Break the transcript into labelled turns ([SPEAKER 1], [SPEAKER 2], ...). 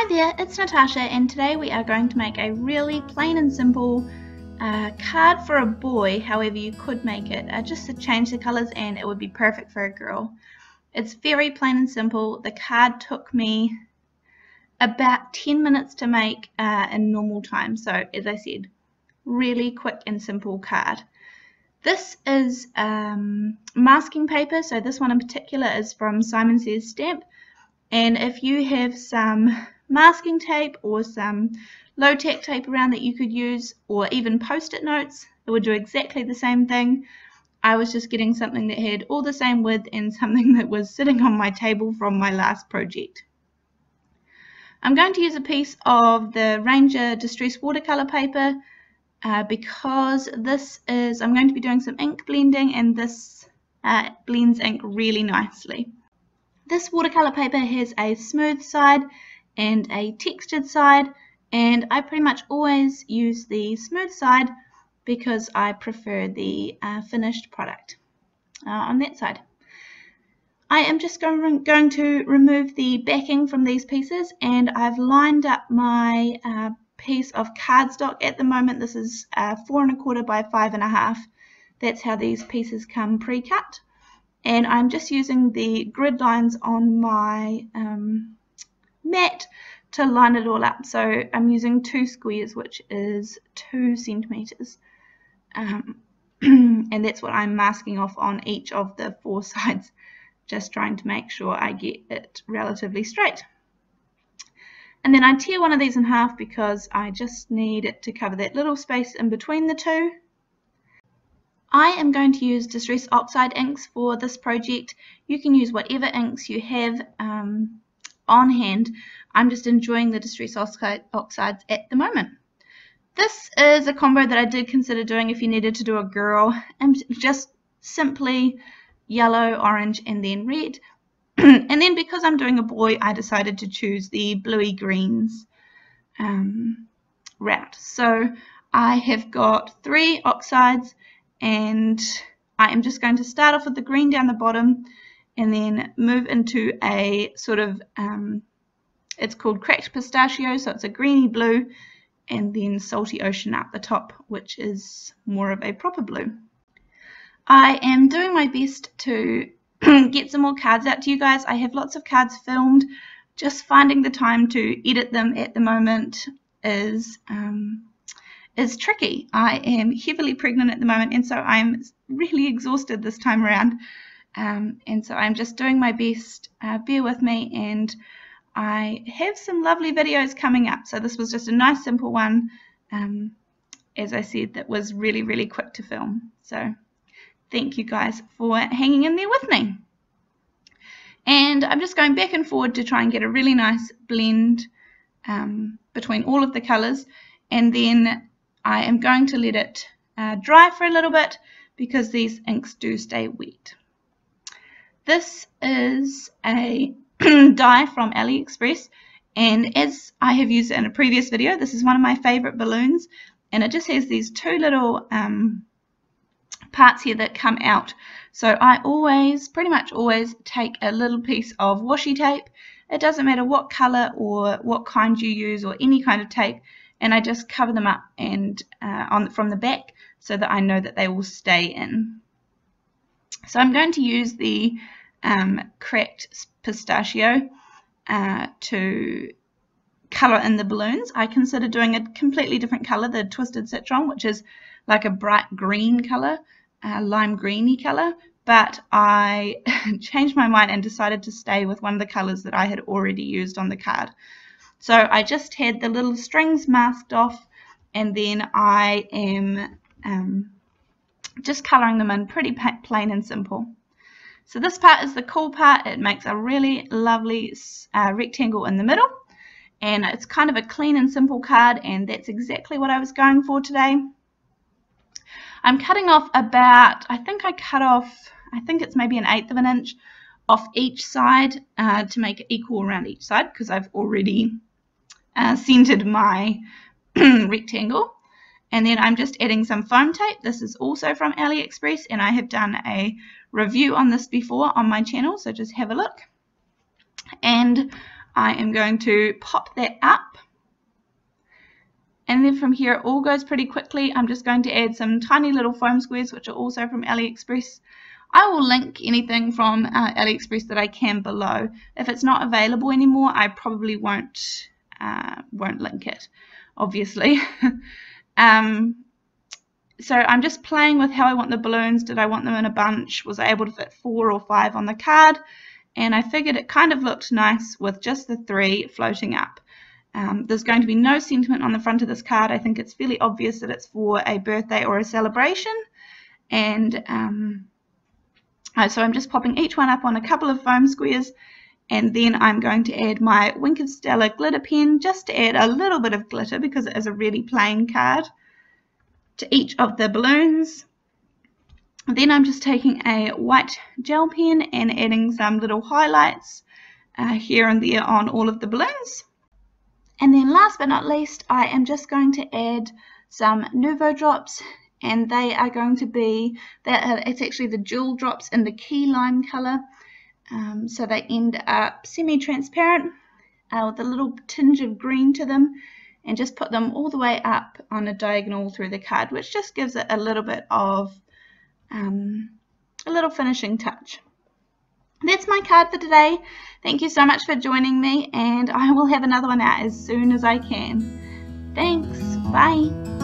[SPEAKER 1] Hi there, it's Natasha, and today we are going to make a really plain and simple card for a boy. However, you could make it just to change the colours and it would be perfect for a girl. It's very plain and simple. The card took me about 10 minutes to make in normal time, so as I said, really quick and simple card. This is masking paper, so this one in particular is from Simon Says Stamp, and if you have some masking tape or some low-tack tape around that you could use, or even post-it notes, it would do exactly the same thing. I was just getting something that had all the same width and something that was sitting on my table from my last project. I'm going to use a piece of the Ranger Distress watercolor paper because I'm going to be doing some ink blending, and this blends ink really nicely. This watercolor paper has a smooth side and a textured side, and I pretty much always use the smooth side because I prefer the finished product on that side. I am just going to remove the backing from these pieces, and I've lined up my piece of cardstock at the moment. This is 4 1/4 by 5 1/2. That's how these pieces come pre-cut. And I'm just using the grid lines on my mat to line it all up. So I'm using 2 squares, which is 2 centimeters. And that's what I'm masking off on each of the 4 sides, just trying to make sure I get it relatively straight. And then I tear one of these in half because I just need it to cover that little space in between the 2. I am going to use Distress Oxide inks for this project. You can use whatever inks you have on hand. I'm just enjoying the Distress Oxides at the moment. This is a combo that I did consider doing if you needed to do a girl, and just simply yellow, orange, and then red. And then because I'm doing a boy, I decided to choose the bluey greens route. So I have got 3 oxides, and I am just going to start off with the green down the bottom and then move into a sort of, it's called cracked pistachio, so it's a greeny blue, and then salty ocean up the top, which is more of a proper blue. I am doing my best to get some more cards out to you guys. I have lots of cards filmed. Just finding the time to edit them at the moment is tricky. I am heavily pregnant at the moment, and so I'm really exhausted this time around, and so I'm just doing my best. Bear with me, and I have some lovely videos coming up. So this was just a nice simple one, as I said, that was really quick to film. So thank you guys for hanging in there with me. And I'm just going back and forward to try and get a really nice blend between all of the colors, and then I am going to let it dry for a little bit because these inks do stay wet. This is a dye from Aliexpress, and as I have used it in a previous video, this is one of my favorite balloons, and it just has these 2 little parts here that come out. So I pretty much always take a little piece of washi tape. It doesn't matter what color or what kind you use or any kind of tape, and I just cover them up and from the back so that I know that they will stay in. So I'm going to use the cracked pistachio to color in the balloons. I consider doing a completely different color, the Twisted Citron, which is like a bright green color, lime greeny color, but I changed my mind and decided to stay with one of the colors that I had already used on the card. So I just had the little strings masked off, and then I am just coloring them in pretty plain and simple. So this part is the cool part. It makes a really lovely rectangle in the middle, and it's kind of a clean and simple card, and that's exactly what I was going for today. I'm cutting off about, I think it's maybe 1/8 of an inch off each side to make it equal around each side, because I've already centered my rectangle. And then I'm just adding some foam tape. This is also from Aliexpress, and I have done a review on this before on my channel, so just have a look. And I am going to pop that up. And then from here, it all goes pretty quickly. I'm just going to add some tiny little foam squares, which are also from Aliexpress. I will link anything from Aliexpress that I can below. If it's not available anymore, I probably won't link it, obviously. So I'm just playing with how I want the balloons. Did I want them in a bunch? Was I able to fit 4 or 5 on the card? And I figured it kind of looked nice with just the 3 floating up. There's going to be no sentiment on the front of this card. I think it's fairly obvious that it's for a birthday or a celebration. And so I'm just popping each one up on a couple of foam squares, and then I'm going to add my Wink of Stella glitter pen just to add a little bit of glitter because it is a really plain card to each of the balloons. Then I'm just taking a white gel pen and adding some little highlights here and there on all of the balloons. And then last but not least, I am just going to add some Nouveau drops, and they are going to be, it's actually the jewel drops in the key lime colour, so they end up semi-transparent with a little tinge of green to them, and just put them all the way up on a diagonal through the card, which just gives it a little bit of a little finishing touch. That's my card for today. Thank you so much for joining me, and I will have another one out as soon as I can. Thanks. Bye.